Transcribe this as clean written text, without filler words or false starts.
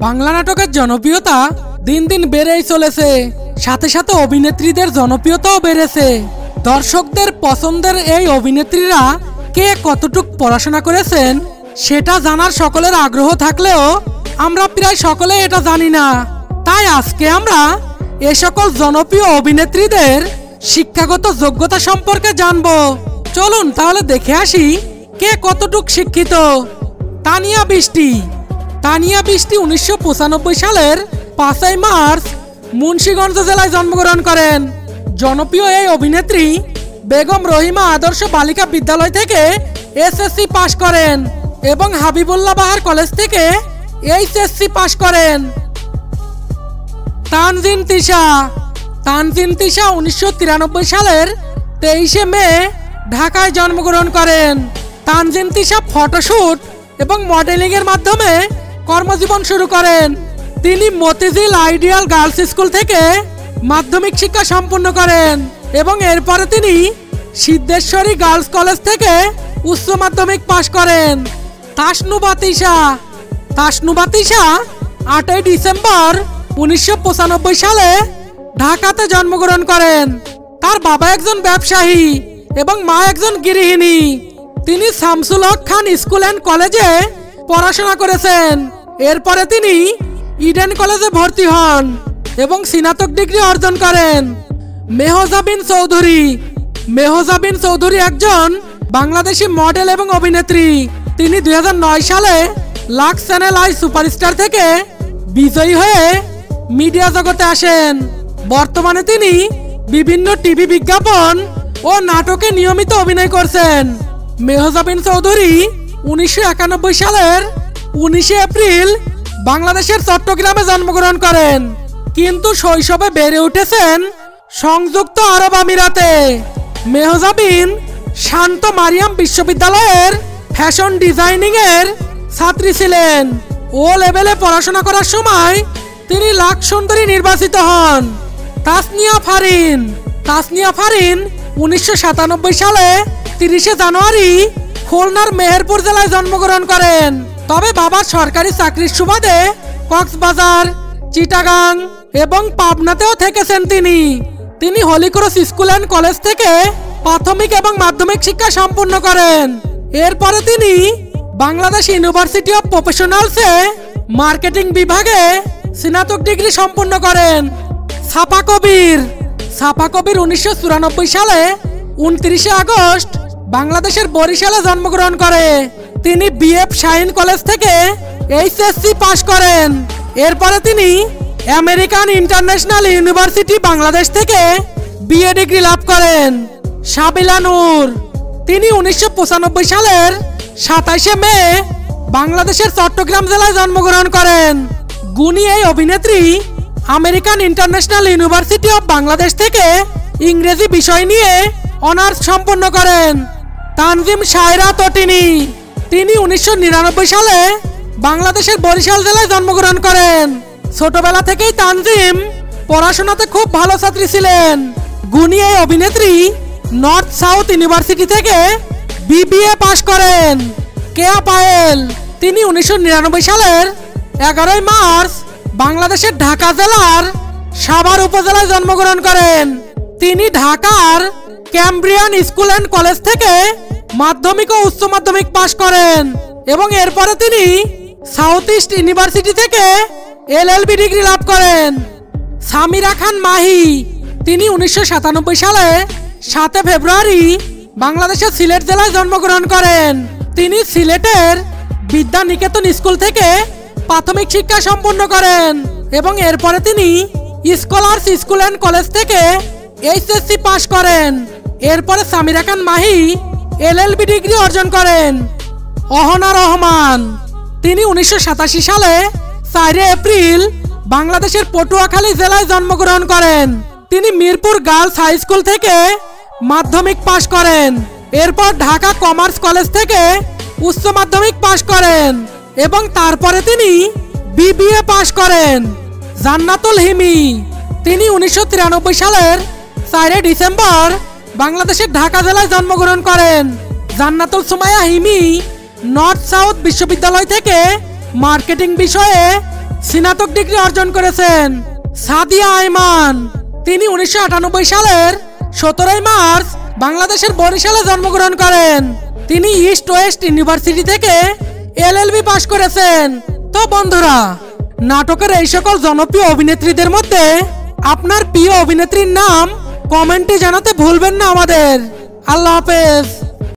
বাংলা নাটকের জনপ্রিয়তা দিন দিন বেড়েই চলেছে, সাথে সাথে অভিনেত্রীদের জনপ্রিয়তাও বেড়েছে। দর্শকদের পছন্দের এই অভিনেত্রীরা কে কতটুকু পড়াশোনা করেছেন সেটা জানার সকলের আগ্রহ থাকলেও আমরা প্রায় সকলে এটা জানি না। তাই আজকে আমরা এ সকল জনপ্রিয় অভিনেত্রীদের শিক্ষাগত যোগ্যতা সম্পর্কে জানবো। চলুন তাহলে দেখে আসি কে কতটুকু শিক্ষিত। তানিয়া বৃষ্টি। তানিয়া বৃষ্টি 1995 সালের 5 মার্চ মুন্সিগঞ্জ জেলায় জন্মগ্রহণ করেন। জনপ্রিয় এই অভিনেত্রী বেগম রহিমা আদর্শ বালিকা বিদ্যালয় থেকে এসএসসি পাশ করেন এবং হাবিবুল্লাহ বাহার কলেজ থেকে এইচএসসি পাশ করেন। তানজিন তিশা। তানজিন তিশা 1993 সালের 23 মে ঢাকায় জন্মগ্রহণ করেন। তানজিন তিশা ফটোশুট এবং মডেলিং এর মাধ্যমে কর্মজীবন শুরু করেন। তিনি মতিঝিল আইডিয়াল গার্লস স্কুল থেকে মাধ্যমিক শিক্ষা সম্পূর্ণ করেন এবং এরপরে তিনি সিদ্ধেশ্বরী গার্লস কলেজ থেকে উচ্চ মাধ্যমিক পাশ করেন। তাসনুভা তিশা। তাসনুভা তিশা 8 ডিসেম্বর 1995 সালে ঢাকাতে জন্মগ্রহণ করেন। তার বাবা একজন ব্যবসায়ী এবং মা একজন গৃহিণী। তিনি শামসুল হক খান স্কুল অ্যান্ড কলেজে পড়াশোনা করেছেন। এরপরে তিনি ইডেন কলেজে ভর্তি হন এবং স্নাতক ডিগ্রি অর্জন করেন। মেহজাবিন চৌধুরী। মেহজাবিন চৌধুরী একজন বাংলাদেশি মডেল এবং অভিনেত্রী। তিনি 2009 সালে লাক্স চ্যানেল আই সুপারস্টার থেকে বিজয়ী হয়ে মিডিয়া জগতে আসেন। বর্তমানে তিনি বিভিন্ন টিভি বিজ্ঞাপন ও নাটকে নিয়মিত অভিনয় করছেন। মেহজাবিন চৌধুরী 1991 সালের 19 এপ্রিল বাংলাদেশের চট্টগ্রামে জন্মগ্রহণ করেন, কিন্তু শৈশবে বেড়ে উঠেছেন সংযুক্ত আরব আমিরাতে। মেহজাবিন শান্ত মারিয়াম বিশ্ববিদ্যালয়ের ফ্যাশন ডিজাইনিং এর ছাত্রী ছিলেন। ও লেভেলে পড়াশোনা করার সময় তিনি লাখ সুন্দরী নির্বাচিত হন। তাসনিয়া ফারিন। তাসনিয়া ফারিন 1997 সালে 30 জানুয়ারি খুলনার মেহেরপুর জেলায় জন্মগ্রহণ করেন। তবে বাবার সরকারি চাকরির সুবাদে কক্সবাজার, চিটাগাং এবং পাবনাতেও থেকেছেন তিনি। তিনি হলিক্রস স্কুল অ্যান্ড কলেজ থেকে প্রাথমিক এবং মাধ্যমিক শিক্ষা সম্পূর্ণ করেন। এরপরে তিনি বাংলাদেশ ইউনিভার্সিটি অফ প্রফেশনালসে মার্কেটিং বিভাগে স্নাতক ডিগ্রি সম্পূর্ণ করেন। ছাপা কবির। ছাপা কবির 1994 সালে 29 আগস্ট বাংলাদেশের বরিশালে জন্মগ্রহণ করে। তিনি বিএফ শাহিন কলেজ থেকে এইচএসসি পাশ করেন। এরপরে তিনি আমেরিকান ইন্টারন্যাশনাল ইউনিভার্সিটি বাংলাদেশ থেকে বিএ ডিগ্রি লাভ করেন। সাবিলা নূর। তিনি 1995 সালের 27 মে বাংলাদেশের চট্টগ্রাম জেলায় জন্মগ্রহণ করেন। গুণী এই অভিনেত্রী American international university of Bangladesh থেকে ইংরেজি বিষয় নিয়ে অনার্স সম্পন্ন করেন। তানজিম সায়রা তটিনী। তিনি 1999 সালে বাংলাদেশের বরিশাল জেলায় জন্মগ্রহণ করেন। ছোটবেলা থেকেই তানজিম পড়াশোনাতে খুব ভালো ছাত্রী ছিলেন। গুণী এই অভিনেত্রী নর্থ সাউথ ইউনিভার্সিটি থেকে বিবিএ পাশ করেন। কেয়া পায়েল। তিনি 1999 সালের 11 মার্চ বাংলাদেশের ঢাকা জেলার সাভার উপজেলায় জন্মগ্রহণ করেন। তিনি ঢাকার ক্যামব্রিয়ান স্কুল অ্যান্ড কলেজ থেকে মাধ্যমিক ও উচ্চ মাধ্যমিক পাশ করেন এবং এরপরে তিনি সাউথ ইস্ট ইউনিভার্সিটি থেকে এলএলবি ডিগ্রি লাভ করেন। সামিরা খান মাহি। তিনি 1997 সালে 7 ফেব্রুয়ারি বাংলাদেশের সিলেট জেলায় জন্মগ্রহণ করেন। তিনি সিলেটের বিদ্যা নিকেতন স্কুল থেকে প্রাথমিক শিক্ষা সম্পূর্ণ করেন এবং এরপরে তিনি স্কলার্স স্কুল অ্যান্ড কলেজ থেকে এইচএসসি পাশ করেন। এরপরে সামিরা খান মাহি এলএলবি ডিগ্রি অর্জন করেন। অহনা রহমান। তিনি 1987 সালে 4 এপ্রিল বাংলাদেশের পটুয়াখালী জেলায় জন্মগ্রহণ করেন। তিনি মিরপুর গার্লস হাই স্কুল থেকে মাধ্যমিক পাশ করেন। এরপর ঢাকা কমার্স কলেজ থেকে উচ্চ মাধ্যমিক পাশ করেন এবং তারপরে তিনি বিবিএ পাশ করেন। জান্নাতুল হিমি। তিনি 1993 সালের 4 ডিসেম্বর বাংলাদেশের ঢাকা জেলায় জন্মগ্রহণ করেন। জান্নাতুল সুমাইয়া হিমি নর্থ সাউথ বিশ্ববিদ্যালয় থেকে মার্কেটিং বিষয়ে স্নাতক ডিগ্রি অর্জন করেছেন। সাদিয়া আইমান, তিনি 1998 সালের 17 মার্চ বাংলাদেশের বরিশালে জন্মগ্রহণ করেন। তিনি ইস্ট ওয়েস্ট ইউনিভার্সিটি থেকে এলএলবি পাশ করেছেন। তো বন্ধুরা, নাটকের এই সকল জনপ্রিয় অভিনেত্রীদের মধ্যে আপনার প্রিয় অভিনেত্রীর নাম কমেন্টে জানাতে ভুলবেন না আমাদের। আল্লাহ হাফেজ।